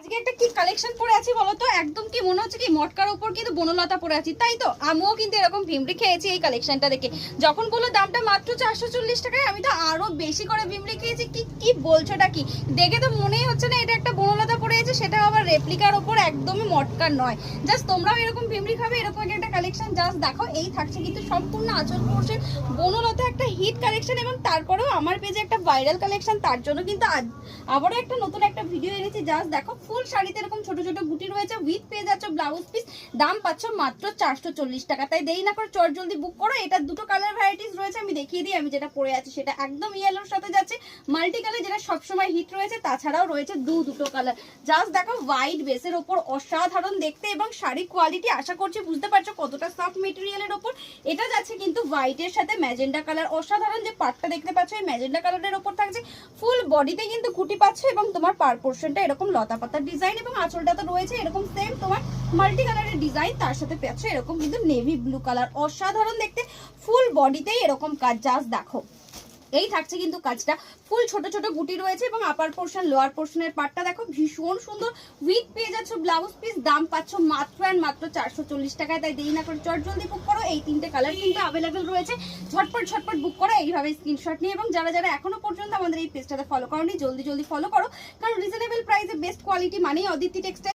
আজকে একটা কি কালেকশন পরে আছি বলো তো, একদম কি মনে হচ্ছে কি মটকার উপর কিন্তু বনলতা পরে আছি, তাই তো আমিও কিন্তু এরকম ভিমড়ি খেয়েছি এই কালেকশনটা দেখে। যখন বললো দামটা মাত্র 440 টাকায়, আমি তো আরো বেশি করে ভিমড়ি খেয়েছি। কি কি বলছোটা কি, দেখে তো মনেই হচ্ছে না এটা একটা বনলতা পরে আছে, সেটা আবার রেপ্লিকার ওপর, একদমই মটকার নয়। জাস্ট তোমরাও এরকম ভিমড়ি খাবে, এরকম একটা কালেকশন জাস্ট দেখো। এই থাকছে কিন্তু সম্পূর্ণ আঁচল পোর্শন, বনলতা একটা হিট কালেকশন, এবং তারপরেও আমার পেজে একটা ভাইরাল কালেকশন, তার জন্য কিন্তু আবারও একটা নতুন একটা ভিডিও এনেছি। জাস্ট দেখো, ফুল শাড়িতে এরকম ছোট ছোট বুটি রয়েছে, উইথ পেয়ে যাচ্ছ ব্লাউজ পিস, দাম পাচ্ছ মাত্র 440 টাকা। তাই দেরি না করে চট জলদি বুক করো। এটা দুটো কালার ভ্যারাইটিস রয়েছে, আমি দেখিয়ে দিই। আমি যেটা পরে আছি সেটা একদম ইয়েলোর সাথে যাচ্ছে, মাল্টি কালার যেটা সবসময় হিট রয়েছে, তাছাড়াও রয়েছে দুটো কালার। জাস্ট দেখো, হোয়াইট বেসের ওপর অসাধারণ দেখতে, এবং শাড়ির কোয়ালিটি আশা করছি বুঝতে পারছো কতটা সফট মেটেরিয়ালের ওপর। এটা যাচ্ছে কিন্তু হোয়াইটের সাথে ম্যাজেন্ডা কালার, অসাধারণ যে পাটটা দেখতে পাচ্ছ এই ম্যাজেন্ডা কালারের ওপর থাকছে। ফুল বডিতে কিন্তু খুঁটি পাচ্ছ, এবং তোমার পার পোর্শনটা এরকম লতা পাতার ডিজাইন, এবং আঁচলটা তো রয়েছে এরকম সেম তোমার মাল্টি কালারের ডিজাইন, তার সাথে পাচ্ছ এরকম কিন্তু নেভি ব্লু কালার, অসাধারণ দেখতে। ফুল বডিতেই এরকম কাজ, জাস্ট দেখো। এই থাকছে কিন্তু কাজটা, ফুল ছোট ছোট গুটি রয়েছে, এবং আপার পোর্শন লোয়ার পোর্শনের পার্টটা দেখো ভীষণ সুন্দর। উইথ পেয়ে যাচ্ছ ব্লাউজ পিস, দাম পাচ্ছ মাত্র অ্যান্ড মাত্র 440 টাকায়। তাই দেরি না করে চট জলদি বুক করো। এই তিনটে কালার কিন্তু অ্যাভেলেবেল রয়েছে, ঝটপট ঝটপট বুক করো এইভাবে স্ক্রিনশট নিয়ে। এবং যারা যারা এখনো পর্যন্ত আমাদের এই পেজটাতে ফলো করোনি, জলদি জলদি ফলো করো, কারণ রিজনেবল প্রাইসে বেস্ট কোয়ালিটি মানেই অদিতি টেক্সটাইল।